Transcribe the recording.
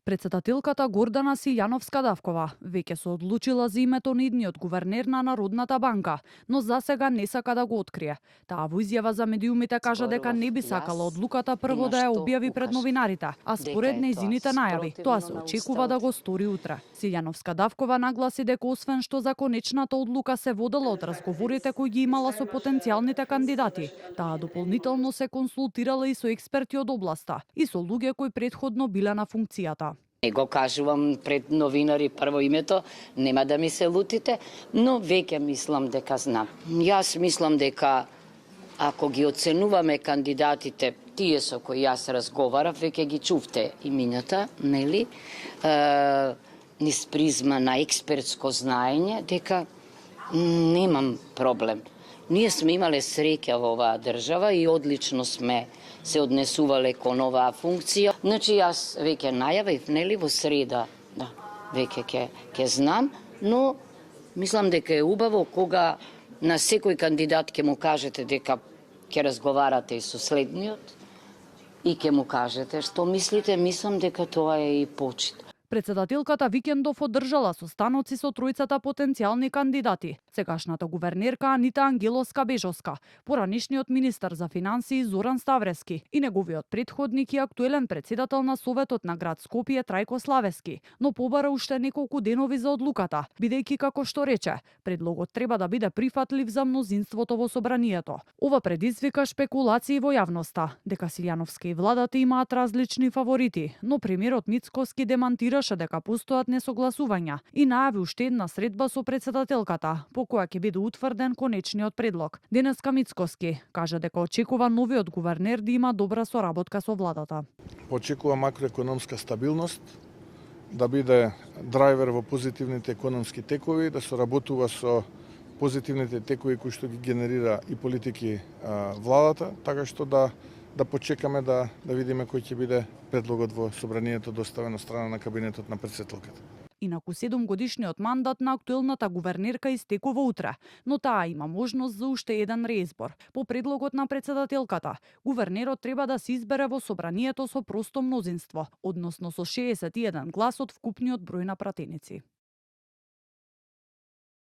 Председателката Гордана Силјановска-Давкова веќе се одлучила за името на идниот гувернер на Народната банка, но засега не сака да го открие. Таа во изјава за медиумите кажа дека не би сакала одлуката прво да ја објави пред новинарите, а според нејзините најави, тоа се очекува да го стори утре. Силјановска-Давкова нагласи дека освен што за конечната одлука се водела од разговорите кои ги имала со потенцијалните кандидати, таа дополнително се консултирала и со експерти од областа и со луѓе кои претходно биле на функцијата. Не го кажувам пред новинари прво името, нема да ми се лутите, но веќе мислам дека знам. Јас мислам дека ако ги оценуваме кандидатите, тие со кои јас разговарав, веќе ги чувте имињата, нели? Низ призма на експертско знаење, дека немам проблем. Ние сме имале среќа во оваа држава и одлично сме се однесувале кон оваа функција. Значи јас веќе најавив, нели, во среда, да, веќе ќе знам, но мислам дека е убаво кога на секој кандидат ќе му кажете дека ќе разговарате и со следниот и ќе му кажете што мислите, мислам дека тоа е и почит. Председателката викендов одржала состаноци со тројцата потенцијални кандидати. Сегашната гувернерка Анита Ангеловска-Бежовска, поранишниот министар за финансии Зоран Ставрески и неговиот претходник и актуелен председател на Советот на град Скопје Трајко Славески, но побара уште неколку денови за одлуката, бидејќи како што рече, предлогот треба да биде прифатлив за мнозинството во собранието. Ова предизвика шпекулации во јавноста, дека Силјановска и владата имаат различни фаворити, но премиерот Мицкоски демантира дека постојат несогласувања и најави уште една средба со председателката, по која ќе биде утврден конечниот предлог. Денеска Мицкоски кажа дека очекува новиот гувернер да има добра соработка со владата. Очекува макроекономска стабилност, да биде драйвер во позитивните економски текови, да соработува со позитивните текови кои што ги генерира и политики владата, така што да почекаме да видиме кој ќе биде предлогот во собранието доставен од страна на кабинетот на председателката. Инаку 7-годишниот мандат на актуелната гувернерка истекува утре, но таа има можност за уште еден реизбор. По предлогот на председателката, гувернерот треба да се избере во собранието со просто мнозинство, односно со 61 глас од вкупниот број на пратеници.